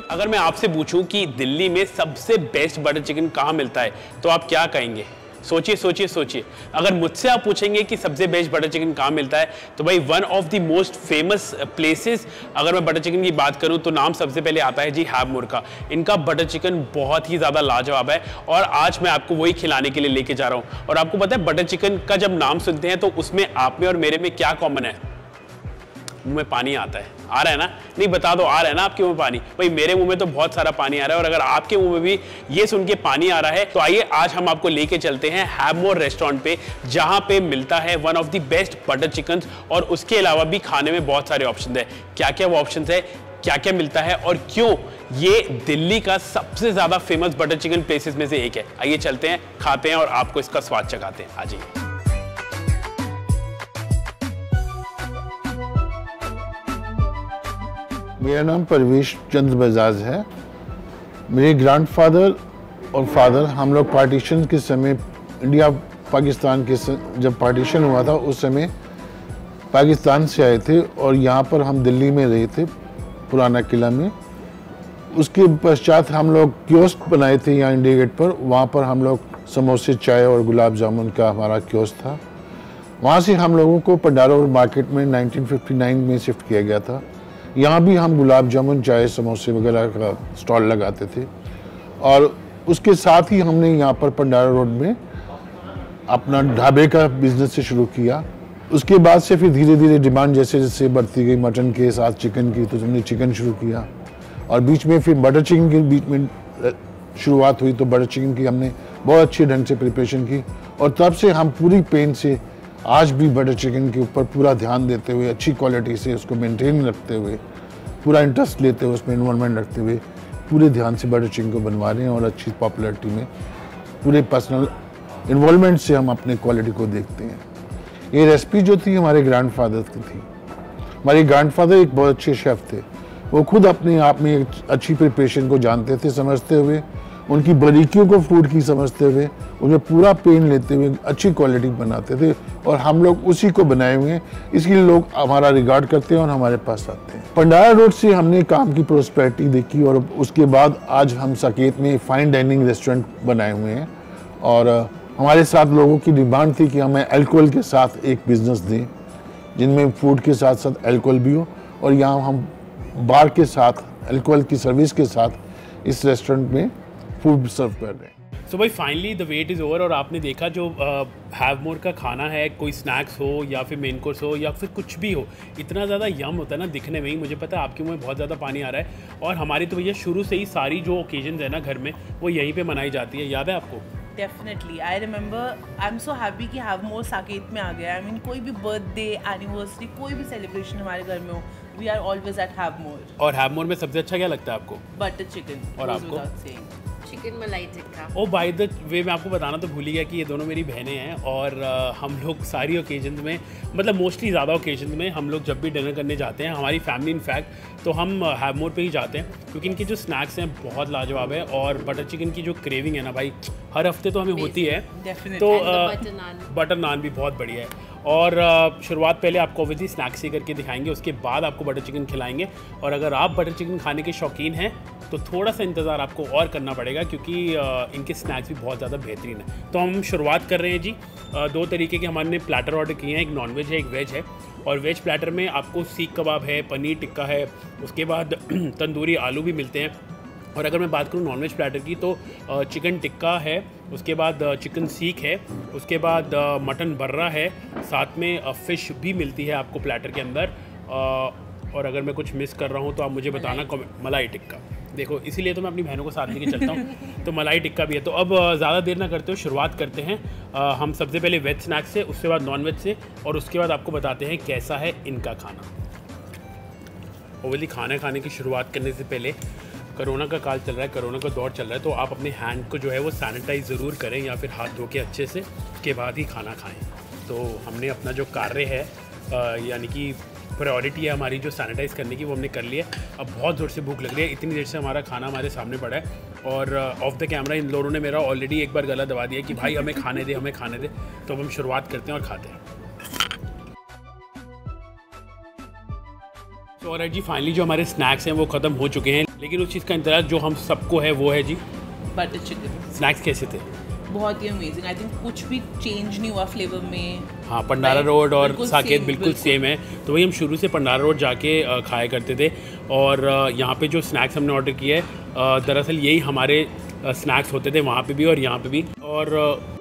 अगर मैं आपसे पूछूं कि दिल्ली में सबसे बेस्ट बटर चिकन कहाँ मिलता है तो आप क्या कहेंगे? सोचिए सोचिए सोचिए। अगर मुझसे आप पूछेंगे कि सबसे बेस्ट बटर चिकन कहाँ मिलता है तो भाई one of the most famous places, अगर मैं बटर चिकन की बात करूं तो नाम सबसे पहले आता है जी हैवमोर का। इनका बटर चिकन बहुत ही ज़्यादा लाजवाब है और आज मैं आपको वही खिलाने के लिए लेके जा रहा हूँ। और आपको पता है बटर चिकन का जब नाम सुनते हैं तो उसमें आप में और मेरे में क्या कॉमन है? मुंह में पानी आता है। आ रहा है ना? नहीं बता दो, आ रहा है ना आपके मुंह में पानी? भाई मेरे मुंह में तो बहुत सारा पानी आ रहा है और अगर आपके मुंह में भी ये सुन के पानी आ रहा है तो आइए आज हम आपको लेके चलते हैं हैवमोर रेस्टोरेंट पे, जहां पे मिलता है one of the best butter chicken और उसके अलावा भी खाने में बहुत सारे ऑप्शन है। क्या क्या वो ऑप्शन है, क्या क्या मिलता है और क्यों ये दिल्ली का सबसे ज्यादा फेमस बटर चिकन प्लेसेस में से एक है। आइए चलते हैं, खाते हैं और आपको इसका स्वाद चखाते हैं। आ जाइए। मेरा नाम परवेश चंद्र बजाज है। मेरे ग्रैंडफादर और फादर हम लोग पार्टीशन के समय, इंडिया पाकिस्तान के जब पार्टीशन हुआ था उस समय पाकिस्तान से आए थे और यहाँ पर हम दिल्ली में रहे थे, पुराना किला में। उसके पश्चात हम लोग कियोस्क बनाए थे यहाँ इंडिया गेट पर। वहाँ पर हम लोग समोसे, चाय और गुलाब जामुन का हमारा कियोस्क था। वहाँ से हम लोगों को पंडारा रोड मार्केट में 1959 में शिफ्ट किया गया था। यहाँ भी हम गुलाब जामुन, चाय, समोसे वगैरह का स्टॉल लगाते थे और उसके साथ ही हमने यहाँ पर पंडारा रोड में अपना ढाबे का बिजनेस से शुरू किया। उसके बाद से फिर धीरे धीरे डिमांड जैसे जैसे बढ़ती गई मटन के साथ चिकन की, तो हमने चिकन शुरू किया और बीच में फिर बटर चिकन के बीच में शुरुआत हुई। तो बटर चिकन की हमने बहुत अच्छे ढंग से प्रिपरेशन की और तब से हम पूरी पेन से आज भी बटर चिकन के ऊपर पूरा ध्यान देते हुए, अच्छी क्वालिटी से उसको मेंटेन रखते हुए, पूरा इंटरेस्ट लेते हुए, उसमें इन्वॉल्वमेंट रखते हुए पूरे ध्यान से बटर चिकन को बनवा रहे हैं और अच्छी पॉपुलैरिटी में पूरे पर्सनल इन्वॉल्वमेंट से हम अपने क्वालिटी को देखते हैं। ये रेसिपी जो थी हमारे ग्रैंडफादर की थी। हमारे ग्रैंडफादर एक बहुत अच्छे शेफ़ थे। वो खुद अपने आप में एक अच्छी प्रिपरेशन को जानते थे, समझते हुए, उनकी बारीकियों को फूड की समझते हुए, उन्हें पूरा पेन लेते हुए अच्छी क्वालिटी बनाते थे और हम लोग उसी को बनाए हुए हैं। इसलिए लोग हमारा रिगार्ड करते हैं और हमारे पास आते हैं। पंडारा रोड से हमने काम की प्रोस्पेरिटी देखी और उसके बाद आज हम साकेत में फाइन डाइनिंग रेस्टोरेंट बनाए हुए हैं और हमारे साथ लोगों की डिमांड थी कि हमें अल्कोहल के साथ एक बिज़नेस दें जिनमें फूड के साथ साथ अल्कोहल भी हो और यहाँ हम बार के साथ अल्कोहल की सर्विस के साथ इस रेस्टोरेंट में फूड सर्व कर रहे हैं। सो भाई finally the wait is over और आपने देखा जो हैवमोर का खाना है, कोई स्नैक्स हो या फिर मेन कोर्स हो या फिर कुछ भी हो, इतना ज़्यादा यम होता है ना दिखने में ही। मुझे पता है आपके मुँह में बहुत ज़्यादा पानी आ रहा है और हमारी तो भैया शुरू से ही सारी जो ओकेजन है ना घर में वो यहीं पे मनाई जाती है। याद है आपको? Definitely I remember. I am so happy कि हैवमोर साकेत में आ गया। आई मीन कोई भी बर्थडे, एनिवर्सरी, कोई भी सेलिब्रेशन हमारे घर में हो, we are always at Havmor. और हैवमोर में सबसे अच्छा क्या लगता है आपको? Butter chicken. और आपको? Chicken malai tikka. Oh by the way मैं आपको बताना तो भूल ही गया कि ये दोनों मेरी बहनें हैं और हम लोग सारी ओकेजन्स में, मतलब मोस्टली ज़्यादा ओकेजन्स में हम लोग जब भी डिनर करने जाते हैं, हमारी फैमिली इनफैक्ट, तो हम हैवमोर पे ही जाते हैं क्योंकि इनके जो स्नैक्स हैं बहुत लाजवाब है और बटर चिकन की जो क्रेविंग है ना भाई, हर हफ्ते तो हमें होती है। तो बटर नान भी बहुत बढ़िया है और शुरुआत पहले आपको ओबियसली स्नैक्स ही करके दिखाएंगे, उसके बाद आपको बटर चिकन खिलाएंगे। और अगर आप बटर चिकन खाने के शौकीन हैं तो थोड़ा सा इंतज़ार आपको और करना पड़ेगा क्योंकि इनके स्नैक्स भी बहुत ज़्यादा बेहतरीन है। तो हम शुरुआत कर रहे हैं जी। दो तरीके के हमने प्लेटर ऑर्डर किए हैं, एक नॉन वेज है, एक वेज है। और वेज प्लेटर में आपको सीख कबाब है, पनीर टिक्का है, उसके बाद तंदूरी आलू भी मिलते हैं। और अगर मैं बात करूँ नॉन वेज प्लेटर की तो चिकन टिक्का है, उसके बाद चिकन सीख है, उसके बाद मटन बर्रा है, साथ में फ़िश भी मिलती है आपको प्लेटर के अंदर। और अगर मैं कुछ मिस कर रहा हूँ तो आप मुझे बताना। मलाई टिक्का देखो, इसीलिए तो मैं अपनी बहनों को साथ लेके चलता हूँ। तो मलाई टिक्का भी है। तो अब ज़्यादा देर ना करते हो, शुरुआत करते हैं हम सबसे पहले वेज स्नैक्स से, उसके बाद नॉन वेज से और उसके बाद आपको बताते हैं कैसा है इनका खाना। ओवली खाना खाने की शुरुआत करने से पहले, कोरोना का काल चल रहा है, कोरोना का दौर चल रहा है, तो आप अपने हैंड को जो है वो सैनिटाइज ज़रूर करें या फिर हाथ धो के अच्छे से, उसके बाद ही खाना खाएं। तो हमने अपना जो कार्य है यानी कि प्रायोरिटी है हमारी जो सैनिटाइज़ करने की, वो हमने कर लिया। अब बहुत ज़ोर से भूख लग रही है, इतनी देर से हमारा खाना हमारे सामने पड़ा है और ऑफ द कैमरा इन लोगों ने मेरा ऑलरेडी एक बार गला दबा दिया कि भाई हमें खाने दे, हमें खाने दे। तो अब हम शुरुआत करते हैं और खाते हैं। तो और जी फाइनली जो हमारे स्नैक्स हैं वो ख़त्म हो चुके हैं। लेकिन उस चीज़ का इंतजार जो हम सबको है वो है जी बटर चिकन। स्नैक्स कैसे थे? बहुत ही अमेजिंग। आई थिंक कुछ भी चेंज नहीं हुआ फ्लेवर में। हाँ, पंडारा रोड और बिल्कुल साकेत same, बिल्कुल सेम है। तो वही हम शुरू से पंडारा रोड जाके खाया करते थे और यहाँ पे जो स्नैक्स हमने ऑर्डर किए हैं दरअसल यही हमारे स्नैक्स होते थे वहाँ पे भी और यहाँ पे भी, और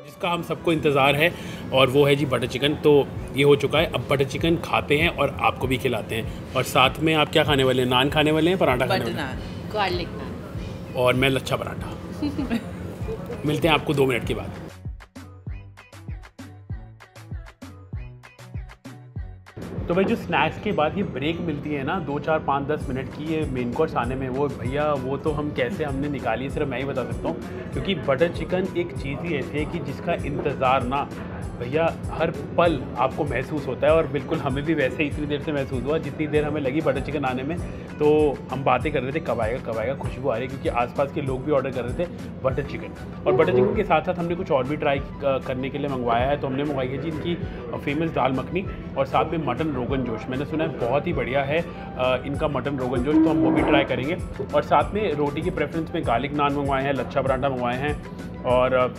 जिसका हम सबको इंतज़ार है और वो है जी बटर चिकन। तो ये हो चुका है, अब बटर चिकन खाते हैं और आपको भी खिलाते हैं। और साथ में आप क्या खाने वाले हैं? नान खाने वाले हैं, पराठा खाने वाले हैं? गार्लिक नान। और मैं लच्छा पराठा। मिलते हैं आपको 2 मिनट के बाद। तो भाई जो स्नैक्स के बाद ये ब्रेक मिलती है ना 2, 4, 5, 10 मिनट की, ये मेन कोर्स आने में, वो भैया वो तो हम कैसे हमने निकाली है सिर्फ मैं ही बता सकता हूँ। क्योंकि बटर चिकन एक चीज़ ही ऐसी है कि जिसका इंतज़ार ना भैया हर पल आपको महसूस होता है, और बिल्कुल हमें भी वैसे ही इतनी देर से महसूस हुआ जितनी देर हमें लगी बटर चिकन आने में। तो हम बातें कर रहे थे कब आएगा, खुशबू आ रही है, क्योंकि आसपास के लोग भी ऑर्डर कर रहे थे बटर चिकन। और बटर चिकन के साथ साथ हमने कुछ और भी ट्राई करने के लिए मंगवाया है। तो हमने मंगवाई है जी इनकी फेमस दाल मखनी और साथ में मटन रोगन जोश। मैंने सुना है बहुत ही बढ़िया है इनका मटन रोगन जोश, तो हम वो भी ट्राई करेंगे। और साथ में रोटी की प्रेफरेंस में गार्लिक नान मंगवाए हैं, लच्छा पराठा मंगवाए हैं, और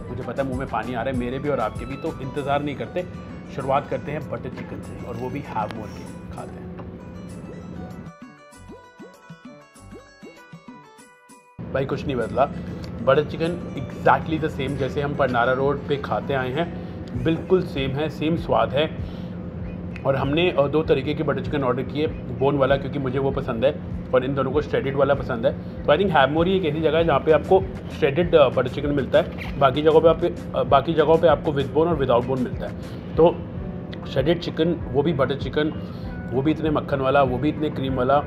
मुझे पता है मुंह में पानी आ रहा है मेरे भी और आपके भी। तो इंतज़ार नहीं करते, शुरुआत करते हैं बटर चिकन से, और वो भी हैव मोर के खाते हैं। भाई कुछ नहीं बदला, butter chicken exactly the same जैसे हम पंडारा रोड पे खाते आए हैं, बिल्कुल सेम है, सेम स्वाद है। और हमने 2 तरीके के बटर चिकन ऑर्डर किए, बोन वाला क्योंकि मुझे वो पसंद है और इन दोनों को श्रेडेड वाला पसंद है। तो आई थिंक हैवमोर ही एक ऐसी जगह है जहाँ पे आपको श्रेडेड बटर चिकन मिलता है, बाकी जगहों पे आपको विद बोन और विदाउट बोन मिलता है। तो श्रेडेड चिकन, वो भी बटर चिकन, वो भी इतने मक्खन वाला, वो भी इतने क्रीम वाला,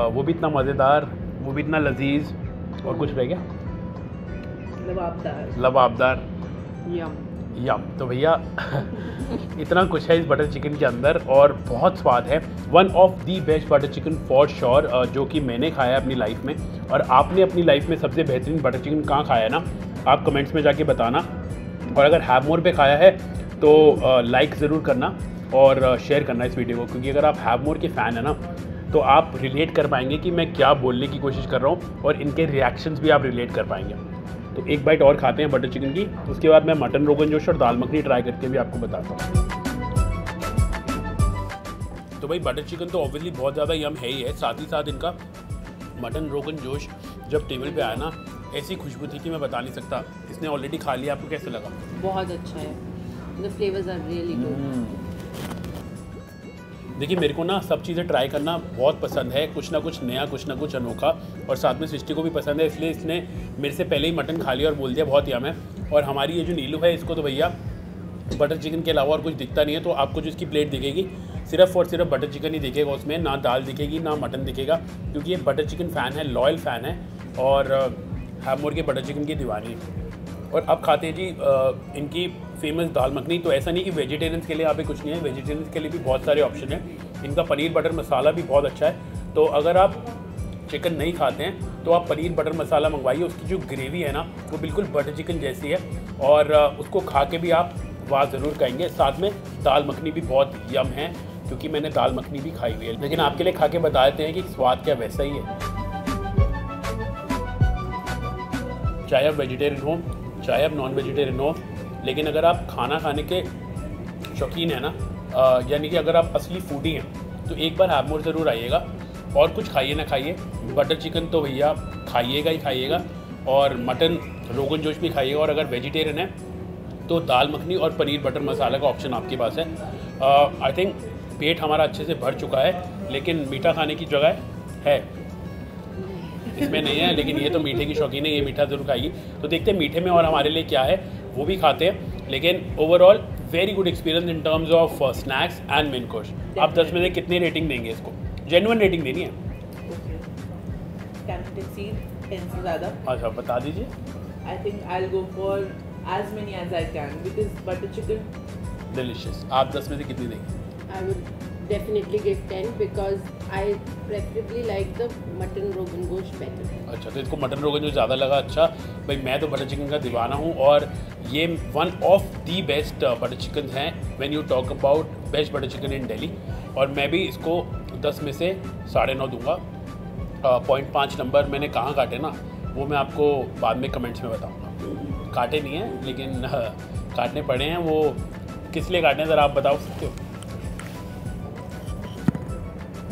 वो भी इतना मज़ेदार, वो भी इतना लजीज, और कुछ रह गया लबाबदार यम। तो भैया इतना कुछ है इस बटर चिकन के अंदर और बहुत स्वाद है। One of the best butter chicken for sure जो कि मैंने खाया है अपनी लाइफ में। और आपने अपनी लाइफ में सबसे बेहतरीन बटर चिकन कहाँ खाया है ना, आप कमेंट्स में जाके बताना। और अगर हैवमोर पे खाया है तो लाइक ज़रूर करना और शेयर करना इस वीडियो को, क्योंकि अगर आप हैवमोर के फ़ैन है ना तो आप रिलेट कर पाएंगे कि मैं क्या बोलने की कोशिश कर रहा हूँ, और इनके रिएक्शंस भी आप रिलेट कर पाएंगे। तो एक बाइट और खाते हैं बटर चिकन की, उसके बाद मैं मटन रोगन जोश और दाल मखनी ट्राई करके भी आपको बताता हूँ। तो भाई बटर चिकन तो ऑब्वियसली बहुत ज़्यादा यम है ही है, साथ ही साथ इनका मटन रोगन जोश जब टेबल पे आया ना, ऐसी खुशबू थी कि मैं बता नहीं सकता। इसने ऑलरेडी खा लिया, आपको कैसे लगा? बहुत अच्छा है, the flavours are really good. देखिए मेरे को ना सब चीज़ें ट्राई करना बहुत पसंद है, कुछ ना कुछ नया, कुछ ना कुछ अनोखा, और साथ में सृष्टि को भी पसंद है, इसलिए इसने मेरे से पहले ही मटन खा लिया और बोल दिया बहुत यम है। और हमारी ये जो नीलू है, इसको तो भैया बटर चिकन के अलावा और कुछ दिखता नहीं है। तो आपको जो इसकी प्लेट दिखेगी सिर्फ और सिर्फ बटर चिकन ही दिखेगा, उसमें ना दाल दिखेगी ना मटन दिखेगा, क्योंकि ये बटर चिकन फ़ैन है, लॉयल फ़ैन है और हैवमोर के बटर चिकन की दीवानी। और अब खाते हैं जी इनकी फेमस दाल मखनी। तो ऐसा नहीं कि वेजिटेरियंस के लिए यहाँ पे कुछ नहीं है, वेजिटेरियंस के लिए भी बहुत सारे ऑप्शन हैं। इनका पनीर बटर मसाला भी बहुत अच्छा है। तो अगर आप चिकन नहीं खाते हैं तो आप पनीर बटर मसाला मंगवाइए, उसकी जो ग्रेवी है ना वो बिल्कुल बटर चिकन जैसी है, और उसको खा के भी आप वाह ज़रूर कहेंगे। साथ में दाल मखनी भी बहुत यम है, क्योंकि मैंने दाल मखनी भी खाई हुई है, लेकिन आपके लिए खा के बता देते हैं कि स्वाद क्या वैसा ही है। चाहे आप वेजिटेरियन हो चाहे आप नॉन वेजिटेरियन हो, लेकिन अगर आप खाना खाने के शौकीन हैं ना, यानी कि अगर आप असली फूडी हैं, तो एक बार हैवमोर ज़रूर आइएगा। और कुछ खाइए ना खाइए, बटर चिकन तो भैया खाइएगा ही खाइएगा, और मटन रोगन जोश भी खाइएगा। और अगर वेजिटेरियन है तो दाल मखनी और पनीर बटर मसाला का ऑप्शन आपके पास है। आई थिंक पेट हमारा अच्छे से भर चुका है, लेकिन मीठा खाने की जगह है इसमें नहीं है, लेकिन ये तो मीठे की शौकीन है, ये मीठा ज़रूर खाएगी। तो देखते हैं मीठे में और हमारे लिए क्या है, वो भी खाते हैं। लेकिन overall very good experience in terms of snacks and main course. आप 10 में से कितनी रेटिंग देंगे इसको? जेन्युइन रेटिंग देनी है। अच्छा बता दीजिए। I think I'll go for as many as I can because butter chicken delicious. आप 10 में से कितनी देंगे? I would definitely give 10 because I preferably like the mutton rogan gosh better. अच्छा, तो इसको मटन रोगन जो ज़्यादा लगा। अच्छा भाई, मैं तो बटर चिकन का दीवाना हूँ, और ये one of the best butter chicken हैं when you talk about best butter chicken in Delhi. और मैं भी इसको 10 में से 9.5 दूंगा। 0.5 नंबर मैंने कहाँ काटे ना, वो मैं आपको बाद में कमेंट्स में बताऊँगा। काटे नहीं हैं लेकिन काटने पड़े हैं। वो किस लिए काटने ज़रा आप बता सकते हो?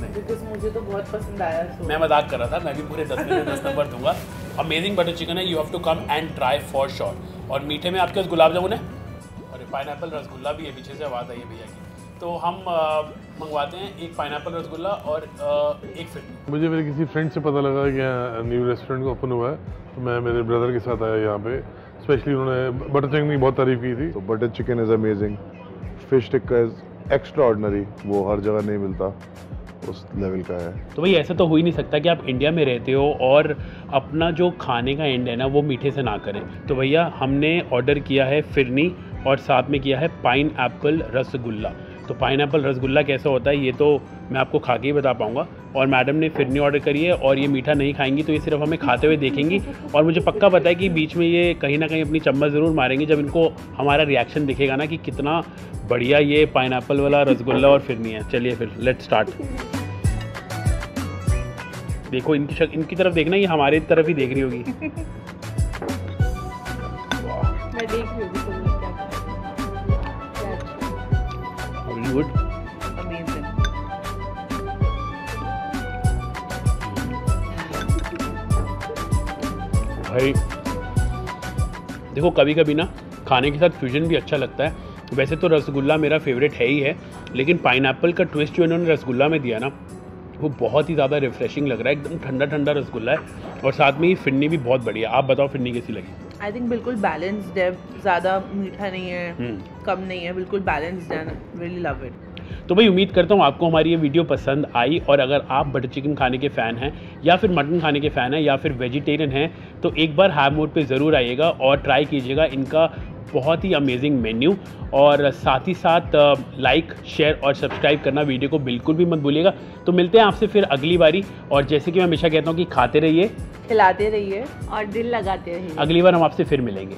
बिकॉज मुझे तो बहुत पसंद आया। मैं मजाक कर रहा था, मैं भी पूरे 10 में 10 नंबर दूंगा। अमेजिंग बटर चिकन है, you have to come and try for sure. और मीठे में आपके पास गुलाब जामुन है और पाइनएप्पल रसगुल्ला भी है। पीछे से आवाज़ आई है भैया की। तो हम मंगवाते हैं एक पाइनएप्पल रसगुल्ला और एक फिरनी। मुझे मेरे किसी फ्रेंड से पता लगा कि यहाँ न्यू रेस्टोरेंट ओपन हुआ है, तो मैं मेरे ब्रदर के साथ आया यहाँ पे। स्पेशली उन्होंने बटर चिकन की बहुत तारीफ़ की थी। तो butter chicken is amazing, fish tikka is extra ordinary, वो हर जगह नहीं मिलता, उस लेवल का है। तो भाई ऐसा तो हो ही नहीं सकता कि आप इंडिया में रहते हो और अपना जो खाने का एंड है ना वो मीठे से ना करें। तो भैया हमने ऑर्डर किया है फिरनी और साथ में किया है पाइनएप्पल रसगुल्ला। तो पाइनएप्पल रसगुल्ला कैसा होता है ये तो मैं आपको खा के ही बता पाऊँगा। और मैडम ने फिरनी ऑर्डर करी है और ये मीठा नहीं खाएंगी, तो ये सिर्फ हमें खाते हुए देखेंगी। और मुझे पक्का पता है कि बीच में ये कहीं ना कहीं अपनी चम्मच ज़रूर मारेंगी जब इनको हमारा रिएक्शन दिखेगा ना कि कितना बढ़िया ये पाइनएप्पल वाला रसगुल्ला और फिरनी है। चलिए फिर लेट्स स्टार्ट। देखो इनकी तरफ देखना, ये हमारे तरफ ही देख रही होगी। मैं देख रही हूँ तुम लोग क्या गुड। अमेजिंग। भाई देखो कभी कभी ना खाने के साथ फ्यूजन भी अच्छा लगता है। वैसे तो रसगुल्ला मेरा फेवरेट है ही है, लेकिन पाइनएप्पल का ट्विस्ट जो इन्होंने रसगुल्ला में दिया ना वो बहुत ही ज़्यादा रिफ्रेशिंग लग रहा है। एकदम ठंडा ठंडा रसगुल्ला है और साथ में ये फिरनी भी बहुत बढ़िया। आप बताओ फिरनी कैसी लगी? आई थिंक बिल्कुल बैलेंस्ड है, ज़्यादा मीठा नहीं है, कम नहीं है, बिल्कुल बैलेंस्ड है। Really love it. तो भाई उम्मीद करता हूँ आपको हमारी ये वीडियो पसंद आई। और अगर आप बटर चिकन खाने के फ़ैन हैं या फिर मटन खाने के फ़ैन हैं या फिर वेजिटेरियन हैं तो एक बार हैव मोर पे ज़रूर आइएगा और ट्राई कीजिएगा इनका बहुत ही अमेजिंग मेन्यू। और साथ ही साथ लाइक शेयर और सब्सक्राइब करना वीडियो को बिल्कुल भी मत भूलिएगा। तो मिलते हैं आपसे फिर अगली बारी। और जैसे कि मैं हमेशा कहता हूँ कि खाते रहिए, खिलाते रहिए और दिल लगाते रहिए। अगली बार हम आपसे फिर मिलेंगे।